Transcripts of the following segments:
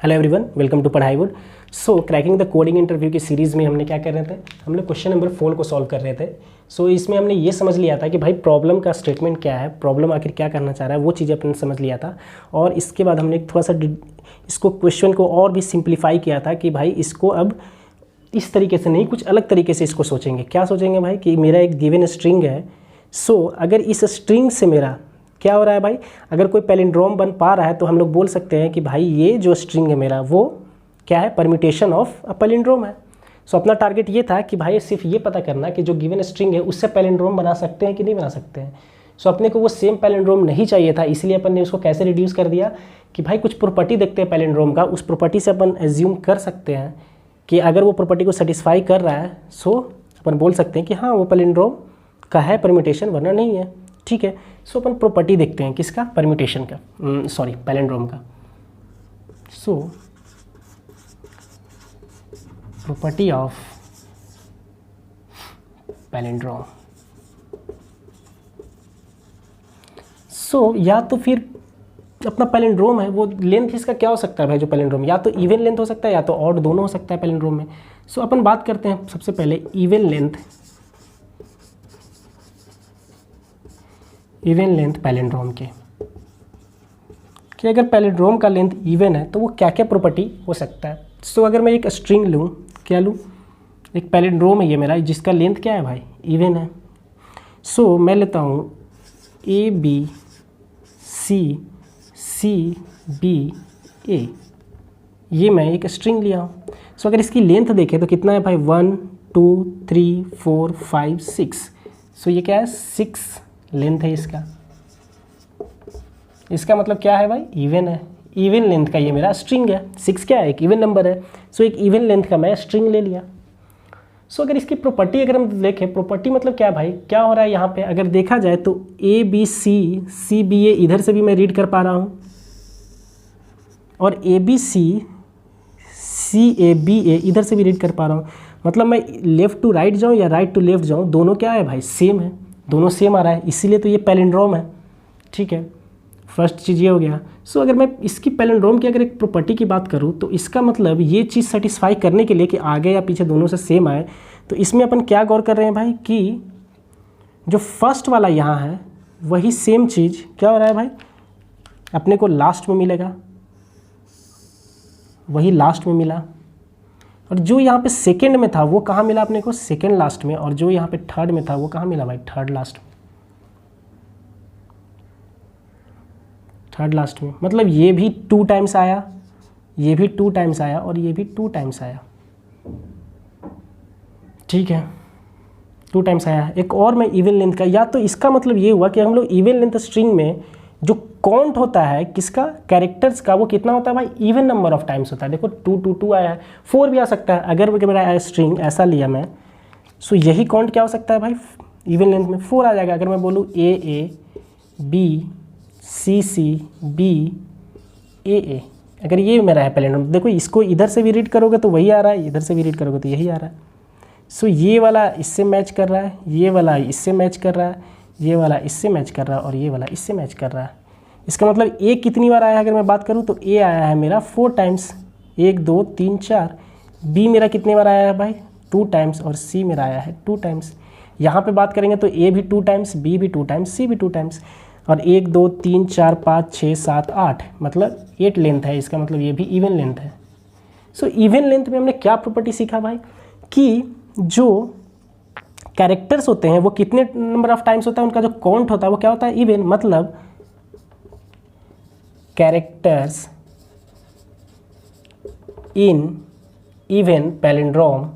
Hello everyone, welcome to पढ़ाई would. So cracking the coding interview की series में हमने क्या कर रहे थे, हमने क्वेश्चन नंबर 4 को सॉल्व कर रहे थे। सो इसमें हमने ये समझ लिया था कि भाई प्रॉब्लम का स्टेटमेंट क्या है, प्रॉब्लम आखिर क्या करना चाह रहा है, वो चीज़ें अपने समझ लिया था। और इसके बाद हमने थोड़ा सा इसको क्वेश्चन को और भी सिंप्लीफाई किया था कि भाई इसको अब इस तरीके से नहीं, कुछ अलग तरीके से इसको सोचेंगे। क्या सोचेंगे भाई कि मेरा एक गिवन स्ट्रिंग है। सो अगर इस स्ट्रिंग से मेरा क्या हो रहा है भाई, अगर कोई पैलिंड्रोम बन पा रहा है तो हम लोग बोल सकते हैं कि भाई ये जो स्ट्रिंग है मेरा वो क्या है, परम्यूटेशन ऑफ अ पैलिंड्रोम है। सो अपना टारगेट ये था कि भाई सिर्फ ये पता करना कि जो गिवन स्ट्रिंग है उससे पैलिंड्रोम बना सकते हैं कि नहीं बना सकते हैं। सो अपने को वो सेम पैलिंड्रोम नहीं चाहिए था, इसलिए अपन ने उसको कैसे रिड्यूस कर दिया कि भाई कुछ प्रॉपर्टी देखते हैं पैलिंड्रोम का, उस प्रॉपर्टी से अपन एज्यूम कर सकते हैं कि अगर वो प्रॉपर्टी को सेटिस्फाई कर रहा है सो अपन बोल सकते हैं कि हाँ वो पैलिंड्रोम का है परम्यूटेशन, वरना नहीं है। ठीक है, सो अपन प्रॉपर्टी देखते हैं किसका, परम्यूटेशन का, सॉरी पैलिंड्रोम का। So property of palindrome. So या तो फिर अपना पैलिंड्रोम है वो लेंथ इसका क्या हो सकता है भाई, जो पैलिंड्रोम या तो इवन लेंथ हो सकता है या तो ऑड, दोनों हो सकता है पैलिंड्रोम में। सो अपन बात करते हैं सबसे पहले इवन लेंथ पैलिंड्रोम के, कि अगर पैलिंड्रोम का लेंथ इवन है तो वो क्या क्या प्रॉपर्टी हो सकता है। सो अगर मैं एक स्ट्रिंग लूँ, क्या लूँ, एक पैलिंड्रोम है ये मेरा जिसका लेंथ क्या है भाई, इवन है। सो मैं लेता हूँ ए बी सी बी ए, ये मैं एक स्ट्रिंग लिया हूँ। सो अगर इसकी लेंथ देखें तो कितना है भाई, 1 2 3 4 5 6। सो ये क्या है, 6 लेंथ है इसका। इसका मतलब क्या है भाई, इवन है। इवन लेंथ का ये मेरा स्ट्रिंग है, 6 क्या है, एक इवन नंबर है। सो एक इवन लेंथ का मैं स्ट्रिंग ले लिया। सो अगर इसकी प्रॉपर्टी अगर हम देखें, प्रॉपर्टी मतलब क्या भाई, क्या हो रहा है यहाँ पे, अगर देखा जाए तो ए बी सी बी ए इधर से भी मैं रीड कर पा रहा हूँ और A B C A B ए इधर से भी रीड कर पा रहा हूँ। मतलब मैं लेफ़्ट टू राइट जाऊँ या राइट टू लेफ़्ट जाऊँ, दोनों क्या है भाई, सेम है, दोनों सेम आ रहा है, इसीलिए तो ये पैलिंड्रोम है। ठीक है, फर्स्ट चीज़ ये हो गया। सो अगर मैं इसकी पैलिंड्रोम की अगर एक प्रॉपर्टी की बात करूँ तो इसका मतलब ये चीज़ सेटिस्फाई करने के लिए कि आगे या पीछे दोनों से सेम आए, तो इसमें अपन क्या गौर कर रहे हैं भाई कि जो फर्स्ट वाला यहाँ है वही सेम चीज़ क्या हो रहा है भाई, अपने को लास्ट में मिलेगा, वही लास्ट में मिला। और जो यहाँ पे सेकेंड में था वो कहाँ मिला अपने को, सेकेंड लास्ट में। और जो यहाँ पे थर्ड में था वो कहाँ मिला भाई, थर्ड लास्ट में। थर्ड लास्ट में मतलब ये भी 2 टाइम्स आया, ये भी 2 टाइम्स आया और ये भी 2 टाइम्स आया। ठीक है, 2 टाइम्स आया। एक और मैं इवन लेंथ का, या तो इसका मतलब ये हुआ कि हम लोग इवन लेंथ स्ट्रिंग में जो काउंट होता है किसका, कैरेक्टर्स का, वो कितना होता है भाई, इवन नंबर ऑफ टाइम्स होता है। देखो 2 2 2 आया है, 4 भी आ सकता है। अगर मेरा स्ट्रिंग ऐसा लिया मैं, सो यही काउंट क्या हो सकता है भाई, इवन लेंथ में 4 आ जाएगा। अगर मैं बोलूँ ए बी सी बी ए, अगर ये मेरा है पैलिंड्रोम, देखो इसको इधर से भी रीड करोगे तो वही आ रहा है, इधर से भी रीड करोगे तो यही आ रहा है। सो ये वाला इससे मैच कर रहा है, ये वाला इससे मैच कर रहा है, ये वाला इससे मैच कर रहा है और ये वाला इससे मैच कर रहा है। इसका मतलब ए कितनी बार आया है अगर मैं बात करूँ तो ए आया है मेरा 4 टाइम्स, 1 2 3 4। बी मेरा कितने बार आया है भाई, 2 टाइम्स और सी मेरा आया है 2 टाइम्स। यहाँ पे बात करेंगे तो ए भी 2 टाइम्स, बी भी 2 टाइम्स, सी भी 2 टाइम्स। और 1 2 3 4 5 6 7 8 मतलब 8 लेंथ है इसका, मतलब ये भी इवन लेंथ है। सो इवन लेंथ में हमने क्या प्रॉपर्टी सीखा भाई, कि जो कैरेक्टर्स होते हैं वो कितने नंबर ऑफ टाइम्स होता है, उनका जो काउंट होता है वो क्या होता है, इवन। मतलब characters in even palindrome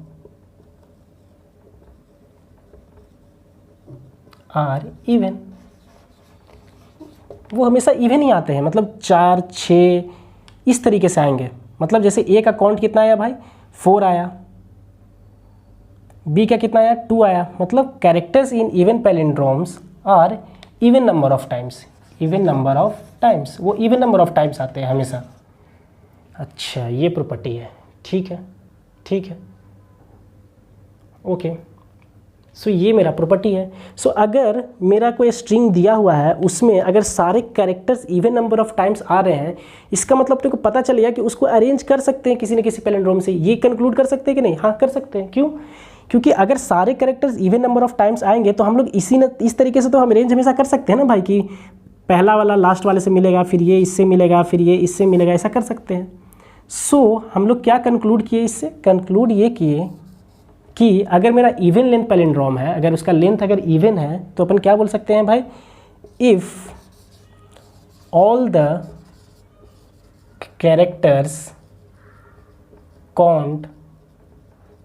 are even, वो हमेशा इवन ही आते हैं। मतलब 4 6 इस तरीके से आएंगे। मतलब जैसे ए का काउंट कितना आया भाई, 4 आया, बी का कितना आया, 2 आया। मतलब characters in even palindromes are even number of times, even number of times, वो इवन नंबर ऑफ टाइम्स आते हैं हमेशा। अच्छा, ये प्रॉपर्टी है। ठीक है, ठीक है, ओके। सो ये मेरा प्रॉपर्टी है। सो अगर मेरा कोई स्ट्रिंग दिया हुआ है उसमें अगर सारे characters even number of times आ रहे हैं, इसका मतलब अपने को पता चल गया कि उसको अरेंज कर सकते हैं किसी न किसी पैलिंड्रोम से। ये कंक्लूड कर सकते हैं कि नहीं? हाँ कर सकते हैं। क्यों? क्योंकि अगर सारे characters even number of times आएंगे तो हम लोग इस तरीके से तो हम अरेंज हमेशा कर सकते हैं ना भाई, कि पहला वाला लास्ट वाले से मिलेगा, फिर ये इससे मिलेगा, फिर ये इससे मिलेगा, ऐसा कर सकते हैं। सो हम लोग क्या कंक्लूड किए? इससे कंक्लूड ये किए कि अगर मेरा इवन लेंथ पैलिंड्रोम है, अगर उसका लेंथ अगर इवन है, तो अपन क्या बोल सकते हैं भाई? If all the characters count,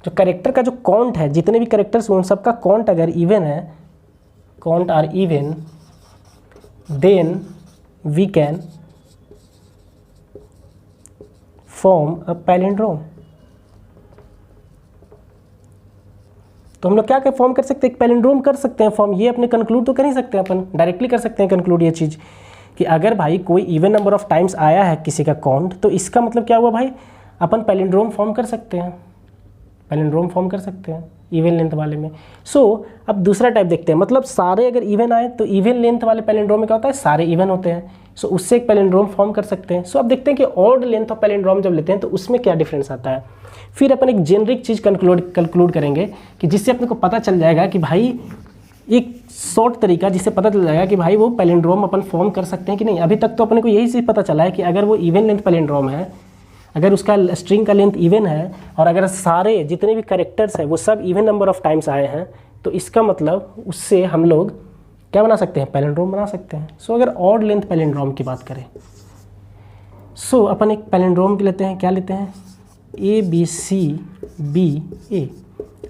जो कैरेक्टर का जो काउंट है, जितने भी कैरेक्टर्स उन सबका काउंट अगर इवन है, count are even, then we can form a palindrome. तो हम लोग क्या क्या फॉर्म कर सकते हैं? एक पैलिंड्रोम कर सकते हैं फॉर्म। ये अपने कंक्लूड तो कर ही सकते हैं, अपन डायरेक्टली कर सकते हैं कंक्लूड ये चीज़ कि अगर भाई कोई इवन नंबर ऑफ टाइम्स आया है किसी का काउंट, तो इसका मतलब क्या हुआ भाई? अपन पैलिंड्रोम फॉर्म कर सकते हैं, पैलिंड्रोम फॉर्म कर सकते हैं इवन लेंथ वाले में। सो अब दूसरा टाइप देखते हैं, मतलब सारे अगर इवन आए तो इवन लेंथ वाले पैलिंड्रोम में क्या होता है? सारे इवन होते हैं। सो उससे एक पैलिंड्रोम फॉर्म कर सकते हैं। सो अब देखते हैं कि ऑड लेंथ ऑफ पैलिंड्रोम जब लेते हैं तो उसमें क्या डिफरेंस आता है। फिर अपन एक जेनरिक चीज़ कंक्लूड करेंगे कि जिससे अपने को पता चल जाएगा कि भाई एक शॉर्ट तरीका जिससे पता चल जाएगा कि भाई वो पैलिंड्रोम अपन फॉर्म कर सकते हैं कि नहीं। अभी तक तो अपने को यही चीज़ पता चला है कि अगर वो इवन लेंथ पैलिंड्रोम है, अगर उसका स्ट्रिंग का लेंथ इवन है और अगर सारे जितने भी कैरेक्टर्स हैं वो सब इवन नंबर ऑफ टाइम्स आए हैं, तो इसका मतलब उससे हम लोग क्या बना सकते हैं? पैलिंड्रोम बना सकते हैं। सो अगर ऑड लेंथ पैलिंड्रोम की बात करें, सो अपन एक पैलिंड्रोम लेते हैं, क्या लेते हैं? ABCBA।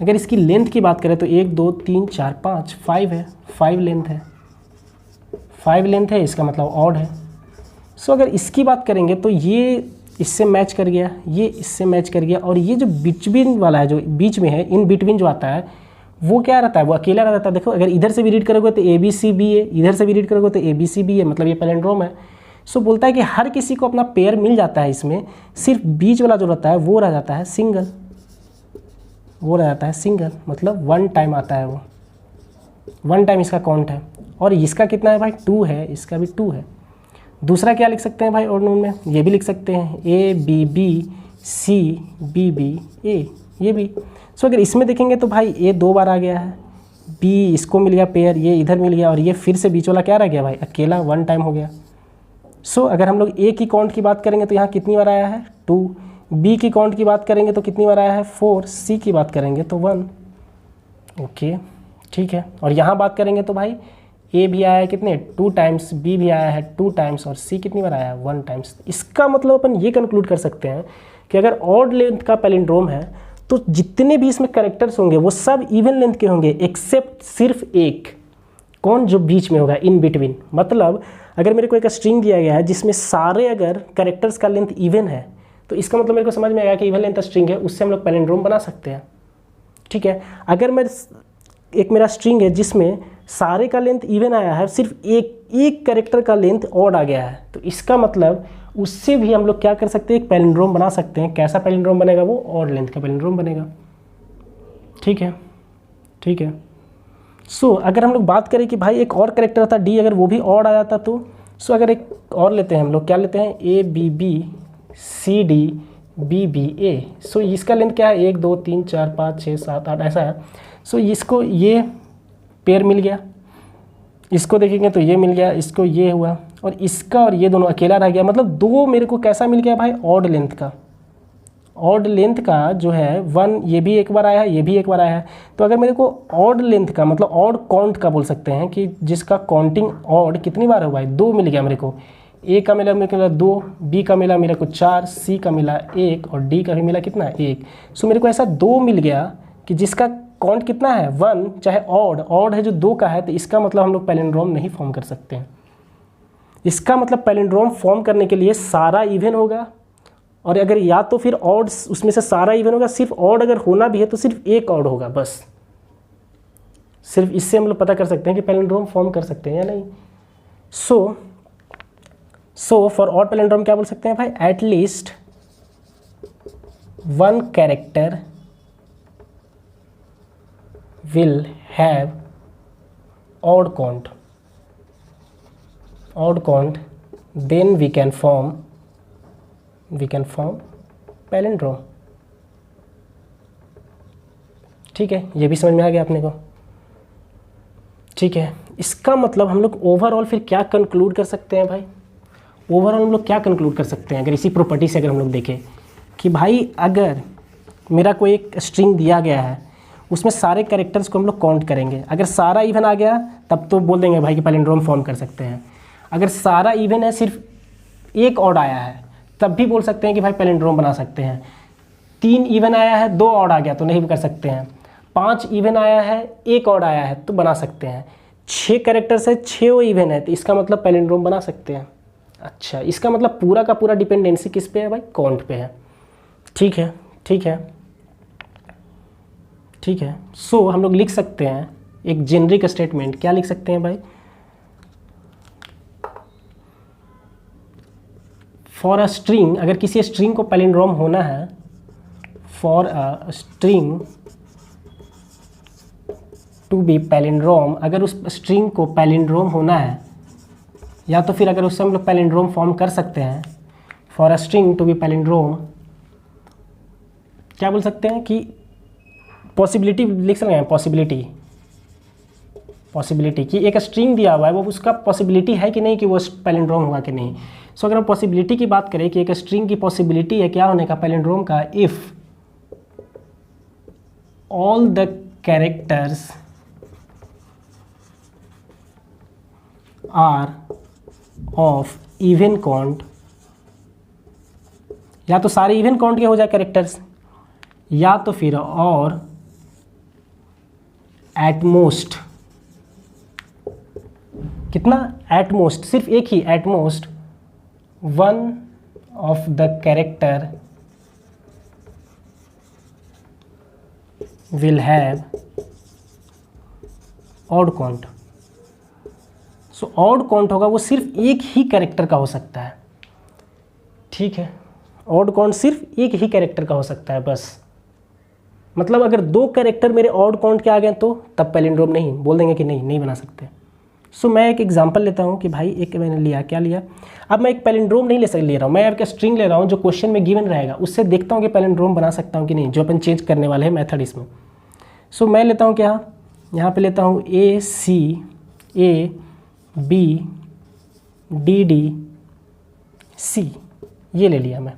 अगर इसकी लेंथ की बात करें तो 1 2 3 4 5 5 है, 5 लेंथ है, 5 लेंथ है, इसका मतलब ऑड है। सो अगर इसकी बात करेंगे तो ये इससे मैच कर गया, ये इससे मैच कर गया, और ये जो बिटवीन वाला है, जो बीच में है, इन बिटवीन जो आता है वो क्या रहता है? वो अकेला रहता है। देखो अगर इधर से भी रीड करोगे तो ABCBA, इधर से भी रीड करोगे तो ABCBA, मतलब ये पैलिंड्रोम है। सो बोलता है कि हर किसी को अपना पेयर मिल जाता है इसमें, सिर्फ बीच वाला जो रहता है वो रह जाता है सिंगल, वो रह जाता है सिंगल, मतलब 1 टाइम आता है, वो 1 टाइम इसका काउंट है। और इसका कितना है भाई? 2 है, इसका भी 2 है। दूसरा क्या लिख सकते हैं भाई ऑड नोन में? ये भी लिख सकते हैं ABBCBBA, ये भी। सो अगर इसमें देखेंगे तो भाई A 2 बार आ गया है, B इसको मिल गया पेयर, ये इधर मिल गया, और ये फिर से बीच वाला क्या रह गया भाई? अकेला 1 टाइम हो गया। सो अगर हम लोग A की काउंट की बात करेंगे तो यहाँ कितनी बार आया है? 2। B की काउंट की बात करेंगे तो कितनी बार आया है? 4। C की बात करेंगे तो 1। ओके ठीक है। और यहाँ बात करेंगे तो भाई A भी आया है कितने? 2 टाइम्स, B भी आया है 2 टाइम्स, और C कितनी बार आया है? 1 टाइम्स। इसका मतलब अपन ये कंक्लूड कर सकते हैं कि अगर ऑड लेंथ का पैलिंड्रोम है तो जितने भी इसमें कैरेक्टर्स होंगे वो सब इवन लेंथ के होंगे, एक्सेप्ट सिर्फ एक, कौन? जो बीच में होगा, इन बिटवीन। मतलब अगर मेरे को एक स्ट्रिंग दिया गया है जिसमें सारे अगर कैरेक्टर्स का लेंथ इवन है, तो इसका मतलब मेरे को समझ में आएगा कि इवन लेंथ स्ट्रिंग है, उससे हम लोग पैलिंड्रोम बना सकते हैं। ठीक है। अगर मैं एक मेरा स्ट्रिंग है जिसमें सारे का लेंथ इवन आया है, सिर्फ एक कैरेक्टर का लेंथ ऑड आ गया है, तो इसका मतलब उससे भी हम लोग क्या कर सकते हैं? एक पैलिंड्रोम बना सकते हैं। कैसा पैलिंड्रोम बनेगा? वो ऑड लेंथ का पैलिंड्रोम बनेगा। ठीक है, ठीक है। सो अगर हम लोग बात करें कि भाई एक और कैरेक्टर था D, अगर वो भी ऑड आ जाता तो सो अगर एक और लेते हैं हम लोग, क्या लेते हैं? ABBCDBBA। सो इसका लेंथ क्या है? 1 2 3 4 5 6 7 8 ऐसा है। सो इसको ये पेयर मिल गया, इसको देखेंगे तो ये मिल गया, इसको ये हुआ, और इसका और ये दोनों अकेला रह गया। मतलब 2 मेरे को कैसा मिल गया भाई? ऑड लेंथ का। ऑड लेंथ का जो है 1, ये भी एक बार आया है, ये भी एक बार आया है। तो अगर मेरे को ऑड लेंथ का मतलब ऑड काउंट का बोल सकते हैं कि जिसका काउंटिंग ऑड कितनी बार हुआ है? 2 मिल गया मेरे को। A का मिला मेरे को 2, B का मिला मेरे को 4, C का मिला 1, और D का भी मिला कितना? 1। सो मेरे को ऐसा 2 मिल गया कि जिसका काउंट कितना है? 1, चाहे ऑड है जो 2 का है, तो इसका मतलब हम लोग पैलिंड्रोम नहीं फॉर्म कर सकते हैं। इसका मतलब पैलिंड्रोम फॉर्म करने के लिए सारा इवन होगा, और अगर या तो फिर ऑड उसमें से सारा इवन होगा, सिर्फ ऑड अगर होना भी है तो सिर्फ एक ऑड होगा बस। सिर्फ इससे हम लोग पता कर सकते हैं कि पैलिंड्रोम फॉर्म कर सकते हैं या नहीं। सो फॉर ऑड पैलिंड्रोम क्या बोल सकते हैं भाई? At least 1 character will have odd count, then we can form palindrome। ठीक है, ये भी समझ में आ गया अपने को। ठीक है, इसका मतलब हम लोग ओवरऑल फिर क्या कंक्लूड कर सकते हैं भाई? ओवरऑल हम लोग क्या कंक्लूड कर सकते हैं अगर इसी प्रॉपर्टी से अगर हम लोग देखें कि भाई अगर मेरा कोई एक स्ट्रिंग दिया गया है, उसमें सारे कैरेक्टर्स को हम लोग काउंट करेंगे। अगर सारा इवन आ गया तब तो बोल देंगे भाई कि पैलिंड्रोम फॉर्म कर सकते हैं। अगर सारा इवन है, सिर्फ एक ऑड आया है, तब भी बोल सकते हैं कि भाई पैलिंड्रोम बना सकते हैं। 3 इवन आया है, 2 ऑड आ गया तो नहीं कर सकते हैं। 5 इवन आया है, 1 ऑड आया है तो बना सकते हैं। 6 कैरेक्टर्स है, 6 इवन है, तो इसका मतलब पैलिंड्रोम बना सकते हैं। अच्छा, इसका मतलब पूरा का पूरा डिपेंडेंसी किस पे है भाई? काउंट पे है। ठीक है, ठीक है, ठीक है। सो हम लोग लिख सकते हैं एक जेनरिक स्टेटमेंट। क्या लिख सकते हैं भाई? फॉर अ स्ट्रिंग, अगर किसी स्ट्रिंग को पैलिंड्रोम होना है, for a string to be palindrome, अगर उस स्ट्रिंग को पैलिंड्रोम होना है, या तो फिर अगर उससे हम लोग पैलिंड्रोम फॉर्म कर सकते हैं, for a string to be palindrome, क्या बोल सकते हैं कि पॉसिबिलिटी लिख सकते हैं। पॉसिबिलिटी कि एक स्ट्रिंग दिया हुआ है, वो उसका पॉसिबिलिटी है कि नहीं कि वो पैलिंड्रोम हुआ कि नहीं। सो अगर हम पॉसिबिलिटी की बात करें कि एक स्ट्रिंग की पॉसिबिलिटी है क्या होने का, पैलिंड्रोम का, if all the characters are of even count, या तो सारे इवन काउंट के हो जाए कैरेक्टर्स, या तो फिर और एटमोस्ट, कितना? एटमोस्ट, सिर्फ एक ही, at most 1 of the character will have odd count. So odd count होगा वो सिर्फ एक ही कैरेक्टर का हो सकता है। ठीक है, ऑड काउंट सिर्फ एक ही कैरेक्टर का हो सकता है बस। मतलब अगर 2 कैरेक्टर मेरे ऑड काउंट के आ गए तो तब पैलिंड्रोम नहीं, बोल देंगे कि नहीं बना सकते। सो मैं एक एग्जांपल लेता हूँ कि भाई एक मैंने लिया, क्या लिया? अब मैं एक पैलिंड्रोम नहीं ले रहा हूँ, मैं आपका स्ट्रिंग ले रहा हूँ जो क्वेश्चन में गिवन रहेगा, उससे देखता हूँ कि पैलिंड्रोम बना सकता हूँ कि नहीं, जो अपन चेंज करने वाले हैं मेथड इसमें। सो मैं लेता हूँ क्या, यहाँ पे लेता हूँ A B D D C, ये ले लिया मैं।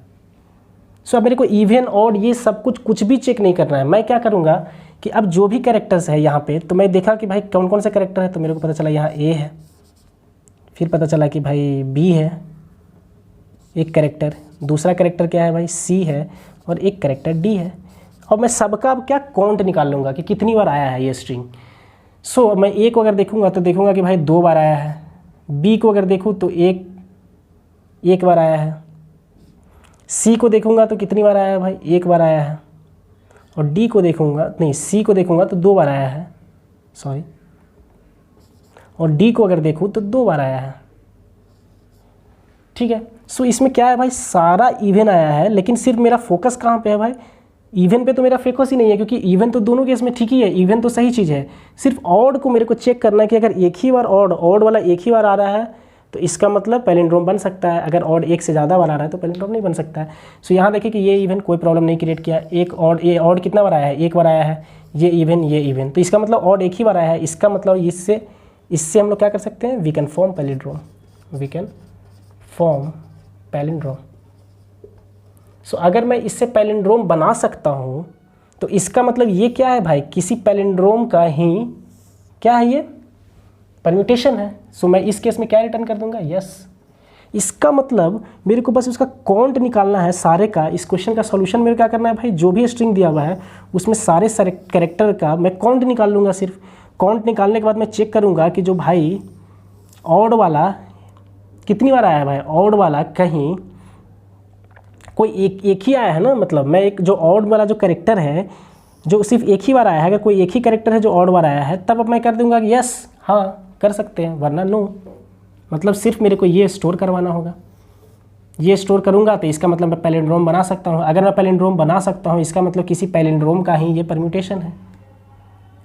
सो अब मेरे को इवन ऑड ये सब कुछ भी चेक नहीं करना है। मैं क्या करूँगा कि अब जो भी कैरेक्टर्स है यहाँ पे, तो मैं देखा कि भाई कौन कौन से कैरेक्टर है, तो मेरे को पता चला यहाँ A है, फिर पता चला कि भाई B है एक कैरेक्टर, दूसरा कैरेक्टर क्या है भाई C है, और एक कैरेक्टर D है। और मैं सबका अब क्या काउंट निकाल लूँगा कि कितनी बार आया है ये स्ट्रिंग। सो मैं A को अगर देखूँगा तो देखूँगा कि भाई 2 बार आया है, B को अगर देखूँ तो एक बार आया है, C को देखूँगा तो कितनी बार आया है भाई? 1 बार आया है, और D को देखूँगा नहीं, C को देखूँगा तो 2 बार आया है, सॉरी, और D को अगर देखूँ तो 2 बार आया है। ठीक है, सो इसमें क्या है भाई, सारा इवन आया है, लेकिन सिर्फ मेरा फोकस कहाँ पे है भाई? इवन पे तो मेरा फोकस ही नहीं है, क्योंकि इवन तो दोनों केस में ठीक ही है, इवन तो सही चीज़ है। सिर्फ ऑड को मेरे को चेक करना है कि अगर एक ही बार ऑड वाला एक ही बार आ रहा है तो इसका मतलब पैलिंड्रोम बन सकता है, अगर ऑड एक से ज़्यादा बार आ रहा है तो पैलिंड्रोम नहीं बन सकता है। सो यहाँ देखिए कि ये इवन कोई प्रॉब्लम नहीं क्रिएट किया, ये ऑड कितना बार आया है? 1 बार आया है, ये इवन, तो इसका मतलब ऑड एक ही बार आया है। इसका मतलब इससे हम लोग क्या कर सकते हैं? We can form palindrome. So अगर मैं इससे पैलिंड्रोम बना सकता हूँ तो इसका मतलब ये क्या है भाई? किसी पैलिंड्रोम का ही क्या है, ये परम्यूटेशन है। सो मैं इस केस में क्या रिटर्न कर दूंगा? यस। इसका मतलब मेरे को बस उसका काउंट निकालना है सारे का। इस क्वेश्चन का सॉल्यूशन मेरे क्या करना है भाई? जो भी स्ट्रिंग दिया हुआ है उसमें सारे कैरेक्टर का मैं काउंट निकाल लूँगा। सिर्फ काउंट निकालने के बाद मैं चेक करूँगा कि जो भाई ऑड वाला कितनी बार आया है भाई? ऑड वाला कहीं कोई एक ही आया है ना, मतलब मैं एक जो ऑड वाला जो कैरेक्टर है जो सिर्फ एक ही बार आया है, अगर कोई एक ही कैरेक्टर है जो ऑड बार आया है तब अब मैं कर दूंगा कि यस, हाँ कर सकते हैं, वरना नो। मतलब सिर्फ मेरे को ये स्टोर करवाना होगा। ये स्टोर करूंगा तो इसका मतलब मैं पैलिंड्रोम बना सकता हूँ। अगर मैं पैलिंड्रोम बना सकता हूँ इसका मतलब किसी पैलिंड्रोम का ही ये परम्यूटेशन है।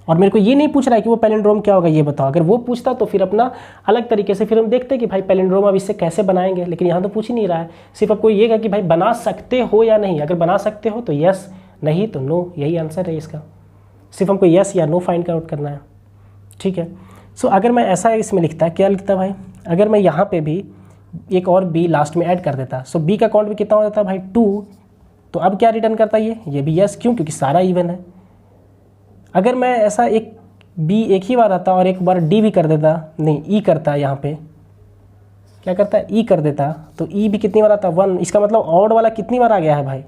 और मेरे को ये नहीं पूछ रहा है कि वो पैलिंड्रोम क्या होगा ये बताओ। अगर वो पूछता तो फिर अपना अलग तरीके से फिर हम देखते कि भाई पैलिंड्रोम अब इससे कैसे बनाएंगे, लेकिन यहाँ तो पूछ ही नहीं रहा है। सिर्फ आपको ये कहा कि भाई बना सकते हो या नहीं। अगर बना सकते हो तो यस, नहीं तो नो, यही आंसर है इसका। सिर्फ हमको यस या नो फाइंड आउट करना है, ठीक है। सो अगर मैं ऐसा इसमें लिखता, क्या लिखता भाई, अगर मैं यहाँ पे भी एक और बी लास्ट में ऐड कर देता, सो बी का काउंट भी कितना हो जाता भाई 2, तो अब क्या रिटर्न करता ये भी यस, क्यों, क्योंकि सारा इवन है। अगर मैं ऐसा एक बी एक ही बार आता और एक बार डी भी कर देता, नहीं ई करता, यहाँ पे क्या करता ई कर देता, तो ई भी कितनी बार आता 1, इसका मतलब ऑड वाला कितनी बार आ गया है भाई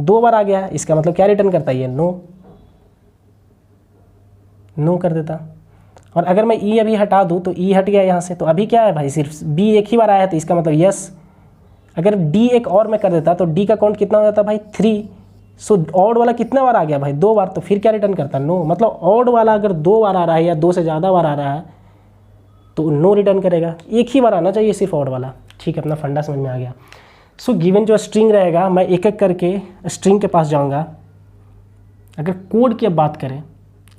2 बार आ गया है। इसका मतलब क्या रिटर्न करता है ये नो कर देता। और अगर मैं ई अभी हटा दूँ तो ई हट गया यहाँ से, तो अभी क्या है भाई सिर्फ बी एक ही बार आया है, तो इसका मतलब यस। अगर डी एक और मैं कर देता तो डी का काउंट कितना हो जाता भाई 3। सो ऑड वाला कितना बार आ गया भाई 2 बार, तो फिर क्या रिटर्न करता नो। मतलब ऑड वाला अगर 2 बार आ रहा है या 2 से ज़्यादा बार आ रहा है तो नो रिटर्न करेगा। एक ही बार आना चाहिए सिर्फ ऑड वाला, ठीक है। अपना फंडा समझ में आ गया। सो गिवन जो स्ट्रिंग रहेगा, मैं एक एक करके स्ट्रिंग के पास जाऊँगा। अगर कोड की अब बात करें,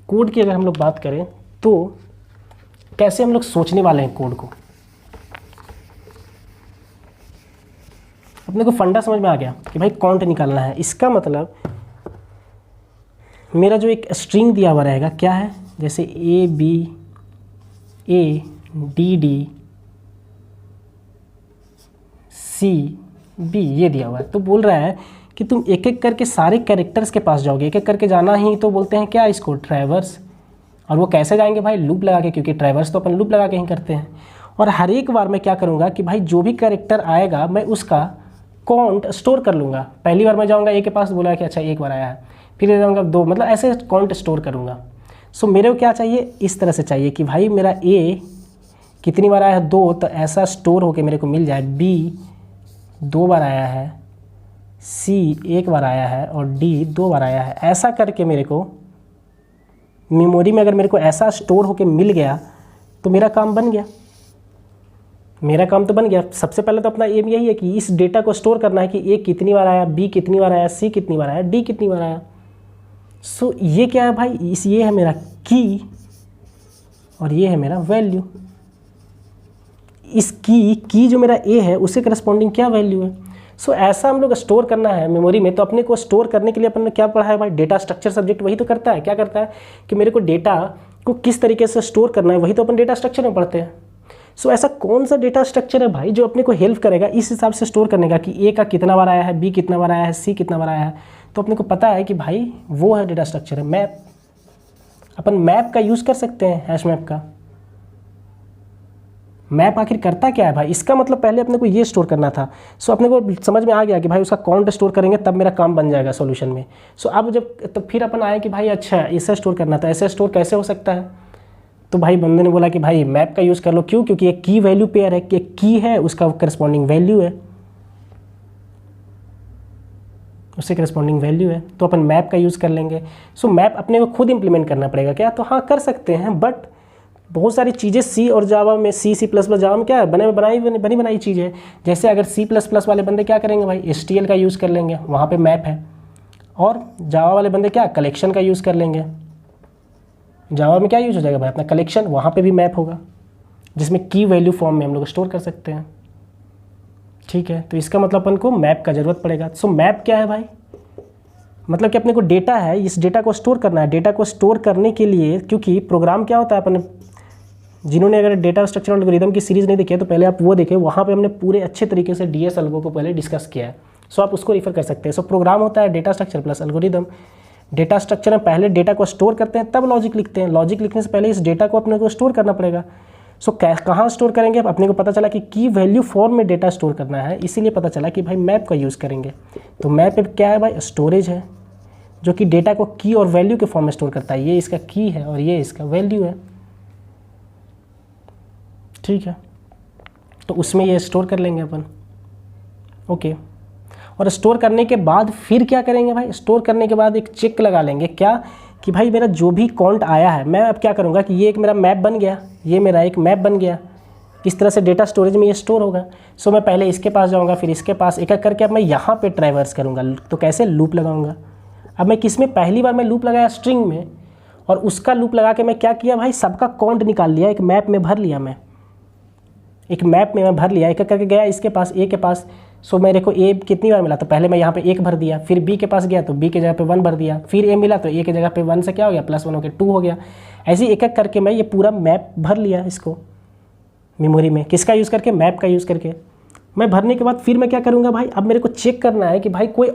कोड की अगर हम लोग बात करें तो कैसे हम लोग सोचने वाले हैं कोड को, अपने को फंडा समझ में आ गया कि भाई काउंट निकालना है। इसका मतलब मेरा जो एक स्ट्रिंग दिया हुआ रहेगा क्या है, जैसे A B A D D C B ये दिया हुआ है, तो बोल रहा है कि तुम एक एक करके सारे कैरेक्टर्स के पास जाओगे, एक एक करके जाना ही तो बोलते हैं क्या इसको, ट्रैवर्स। और वो कैसे जाएंगे भाई, लूप लगा के, क्योंकि ट्रैवर्स तो अपन लूप लगा के ही करते हैं। और हर एक बार मैं क्या करूँगा कि भाई जो भी कैरेक्टर आएगा मैं उसका काउंट स्टोर कर लूँगा। पहली बार मैं जाऊँगा ए के पास, बोला कि अच्छा एक बार आया है, फिर जाऊँगा 2, मतलब ऐसे काउंट स्टोर करूँगा। सो मेरे को क्या चाहिए, इस तरह से चाहिए कि भाई मेरा ए कितनी बार आया है 2, तो ऐसा स्टोर होके मेरे को मिल जाए बी 2 बार आया है, सी 1 बार आया है और डी 2 बार आया है। ऐसा करके मेरे को मेमोरी में अगर मेरे को ऐसा स्टोर होके मिल गया तो मेरा काम बन गया, मेरा काम तो बन गया। सबसे पहले तो अपना एम यही है कि इस डेटा को स्टोर करना है कि ए कितनी बार आया, बी कितनी बार आया, सी कितनी बार आया, डी कितनी बार आया। सो ये क्या है भाई, ये है मेरा की और ये है मेरा वैल्यू। इस की जो मेरा ए है उससे करस्पॉन्डिंग क्या वैल्यू है। सो ऐसा हम लोग स्टोर करना है मेमोरी में। तो अपने को स्टोर करने के लिए अपन ने क्या पढ़ा है भाई, डेटा स्ट्रक्चर सब्जेक्ट वही तो करता है। क्या करता है कि मेरे को डेटा को किस तरीके से स्टोर करना है, वही तो अपन डेटा स्ट्रक्चर में पढ़ते हैं। सो ऐसा कौन सा डेटा स्ट्रक्चर है भाई जो अपने को हेल्प करेगा इस हिसाब से स्टोर करने का कि ए का कितना बार आया है, बी कितना बार आया है, सी कितना बार आया है। तो अपने को पता है कि भाई वो है डेटा स्ट्रक्चर है मैप। अपन मैप का यूज़ कर सकते हैं, हैश मैप का। मैप आखिर करता क्या है भाई, इसका मतलब पहले अपने को ये स्टोर करना था। सो अपने को समझ में आ गया कि भाई उसका काउंट स्टोर करेंगे तब मेरा काम बन जाएगा सॉल्यूशन में। सो अब जब तो फिर अपन आए कि भाई अच्छा ऐसे स्टोर करना था, ऐसे स्टोर कैसे हो सकता है। तो भाई बंदे ने बोला कि भाई मैप का यूज़ कर लो। क्यों, क्योंकि एक की वैल्यू पेयर है, कि की है उसका करस्पॉन्डिंग वैल्यू है, उससे करस्पॉन्डिंग वैल्यू है, तो अपन मैप का यूज़ कर लेंगे। सो मैप अपने को खुद इंप्लीमेंट करना पड़ेगा क्या, तो हाँ कर सकते हैं, बट बहुत सारी चीज़ें सी और जावा में, सी प्लस प्लस जावा में क्या है बनी बनाई चीज़ है। जैसे अगर सी प्लस प्लस वाले बंदे क्या करेंगे भाई, HTML का यूज़ कर लेंगे, वहाँ पे मैप है। और जावा वाले बंदे क्या कलेक्शन का यूज़ कर लेंगे। जावा में क्या यूज़ हो जाएगा भाई अपना कलेक्शन, वहाँ पे भी मैप होगा जिसमें की वैल्यू फॉर्म में हम लोग स्टोर कर सकते हैं। ठीक है, तो इसका मतलब अपन को मैप का ज़रूरत पड़ेगा। सो मैप क्या है भाई, मतलब कि अपने को डेटा है, इस डेटा को स्टोर करना है। डेटा को स्टोर करने के लिए, क्योंकि प्रोग्राम क्या होता है, अपन जिन्होंने अगर डेटा स्ट्रक्चर एल्गोरिथम की सीरीज़ नहीं देखी है तो पहले आप वो देखें, वहाँ पे हमने पूरे अच्छे तरीके से डीएस एल्गो को पहले डिस्कस किया है। सो आप उसको रेफर कर सकते हैं। सो प्रोग्राम होता है data structure plus algorithm. Data structure में पहले डेटा को स्टोर करते हैं तब लॉजिक लिखते हैं। लॉजिक लिखने से पहले इस डेटा को अपने को स्टोर करना पड़ेगा। सो कहाँ स्टोर करेंगे, अपने को पता चला कि की वैल्यू फॉर्म में डेटा स्टोर करना है, इसीलिए पता चला कि भाई मैप का यूज़ करेंगे। तो मैप क्या है भाई, स्टोरेज है जो कि डेटा को की और वैल्यू के फॉर्म में स्टोर करता है। ये इसका की है और ये इसका वैल्यू है। ठीक है, तो उसमें ये स्टोर कर लेंगे अपन। ओके, और स्टोर करने के बाद फिर क्या करेंगे भाई, स्टोर करने के बाद एक चेक लगा लेंगे क्या कि भाई मेरा जो भी काउंट आया है, मैं अब क्या करूँगा कि ये एक मेरा मैप बन गया, ये मेरा एक मैप बन गया। इस तरह से डेटा स्टोरेज में ये स्टोर होगा। सो मैं पहले इसके पास जाऊँगा, फिर इसके पास, एक एक करके अब मैं यहाँ पे ट्रैवर्स करूँगा। तो कैसे, लूप लगाऊँगा। अब मैं किस में, पहली बार मैं लूप लगाया स्ट्रिंग में, और उसका लूप लगा के मैं क्या किया भाई, सबका काउंट निकाल लिया, एक मैप में भर लिया, मैं एक मैप में मैं भर लिया, एक करके गया इसके पास, ए के पास। सो मेरे को ए कितनी बार मिला, तो पहले मैं यहाँ पे 1 भर दिया, फिर बी के पास गया तो बी के जगह पे 1 भर दिया, फिर ए मिला तो ए के जगह पे 1 से क्या हो गया, +1 हो गया, 2 हो गया। ऐसे ही एक एक करके मैं ये पूरा मैप भर लिया इसको मेमोरी में, किसका यूज़ करके, मैप का यूज़ करके। मैं भरने के बाद फिर मैं क्या करूँगा भाई, अब मेरे को चेक करना है कि भाई कोई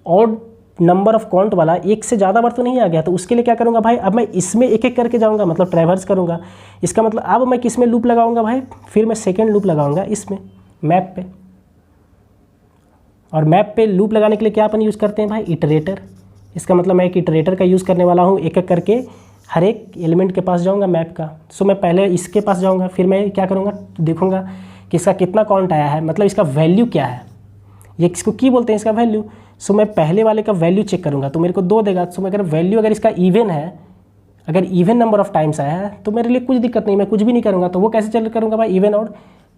ऑड नंबर ऑफ काउंट वाला एक से ज़्यादा बार तो नहीं आ गया। तो उसके लिए क्या करूँगा भाई, अब मैं इसमें एक एक करके जाऊँगा, मतलब ट्रैवर्स करूँगा। इसका मतलब अब मैं किस में लूप लगाऊँगा भाई, फिर मैं सेकेंड लूप लगाऊँगा इसमें मैप पे। और मैप पे लूप लगाने के लिए क्या अपन यूज़ करते हैं भाई, इटरेटर। इसका मतलब मैं एक इटरेटर का यूज़ करने वाला हूँ, एक एक करके हर एक एलिमेंट के पास जाऊँगा मैप का। सो मैं पहले इसके पास जाऊँगा, फिर मैं क्या करूँगा, देखूँगा कि इसका कितना काउंट आया है, मतलब इसका वैल्यू क्या है, ये किसको की बोलते हैं, इसका वैल्यू। सो मैं पहले वाले का वैल्यू चेक करूँगा तो मेरे को 2 देगा। सो मैं अगर वैल्यू अगर इसका इवन है, अगर इवन नंबर ऑफ टाइम्स आया है तो मेरे लिए कुछ दिक्कत नहीं, मैं कुछ भी नहीं करूँगा। तो वो कैसे चल करूँगा भाई, इवन और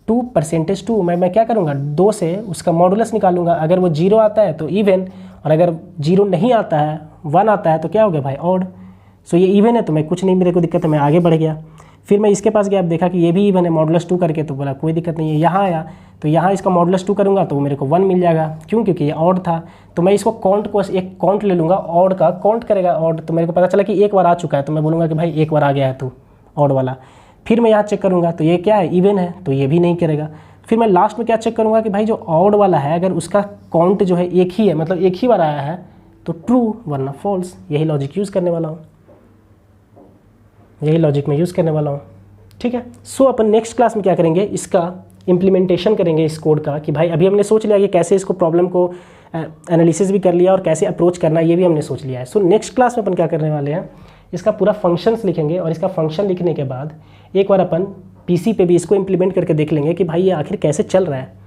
2% मैं क्या करूँगा, 2 से उसका मॉडुलस निकालूंगा। अगर वो 0 आता है तो इवन, और अगर 0 नहीं आता है, 1 आता है तो क्या हो गया भाई, ऑड। सो ये इवन है तो मैं कुछ नहीं, मेरे को दिक्कत है, मैं आगे बढ़ गया। फिर मैं इसके पास गया, अब देखा कि ये भी इवन है, मॉडुलस 2 करके, तो बोला कोई दिक्कत नहीं है। यहाँ आया तो यहाँ इसका मॉडुलस 2 करूँगा तो मेरे को 1 मिल जाएगा, क्यों, क्योंकि ये ऑड था। तो मैं इसको एक काउंट ले लूँगा, ऑड का काउंट करेगा ऑड। तो मेरे को पता चला कि 1 बार आ चुका है, तो मैं बोलूँगा कि भाई 1 बार आ गया है तू ऑड वाला। फिर मैं यहाँ चेक करूँगा तो ये क्या है, इवन है, तो ये भी नहीं करेगा। फिर मैं लास्ट में क्या चेक करूँगा कि भाई जो ऑड वाला है अगर उसका काउंट जो है एक ही है, मतलब एक ही बार आया है, तो ट्रू वरना फॉल्स। यही लॉजिक यूज़ करने वाला हूँ, यही लॉजिक मैं यूज़ करने वाला हूँ, ठीक है। सो अपन नेक्स्ट क्लास में क्या करेंगे, इसका इम्प्लीमेंटेशन करेंगे इस कोड का, कि भाई अभी हमने सोच लिया कि कैसे इसको प्रॉब्लम को एनालिसिस भी कर लिया और कैसे अप्रोच करना है, ये भी हमने सोच लिया है। सो नेक्स्ट क्लास में अपन क्या करने वाले हैं, इसका पूरा फंक्शंस लिखेंगे, और इसका फंक्शन लिखने के बाद एक बार अपन पीसी पे भी इसको इम्प्लीमेंट करके देख लेंगे कि भाई ये आखिर कैसे चल रहा है,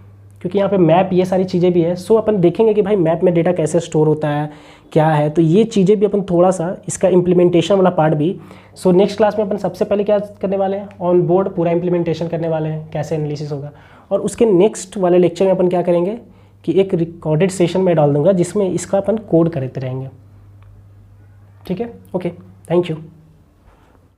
क्योंकि यहाँ पे मैप ये सारी चीज़ें भी है। सो अपन देखेंगे कि भाई मैप में डेटा कैसे स्टोर होता है, क्या है, तो ये चीज़ें भी अपन थोड़ा सा इसका इम्प्लीमेंटेशन वाला पार्ट भी। सो नेक्स्ट क्लास में अपन सबसे पहले क्या करने वाले हैं, ऑन बोर्ड पूरा इम्प्लीमेंटेशन करने वाले हैं, कैसे एनालिसिस होगा। और उसके नेक्स्ट वाले लेक्चर में अपन क्या करेंगे कि एक रिकॉर्डेड सेशन में डाल दूंगा जिसमें इसका अपन कोड करते रहेंगे, ठीक है। Okay, thank you.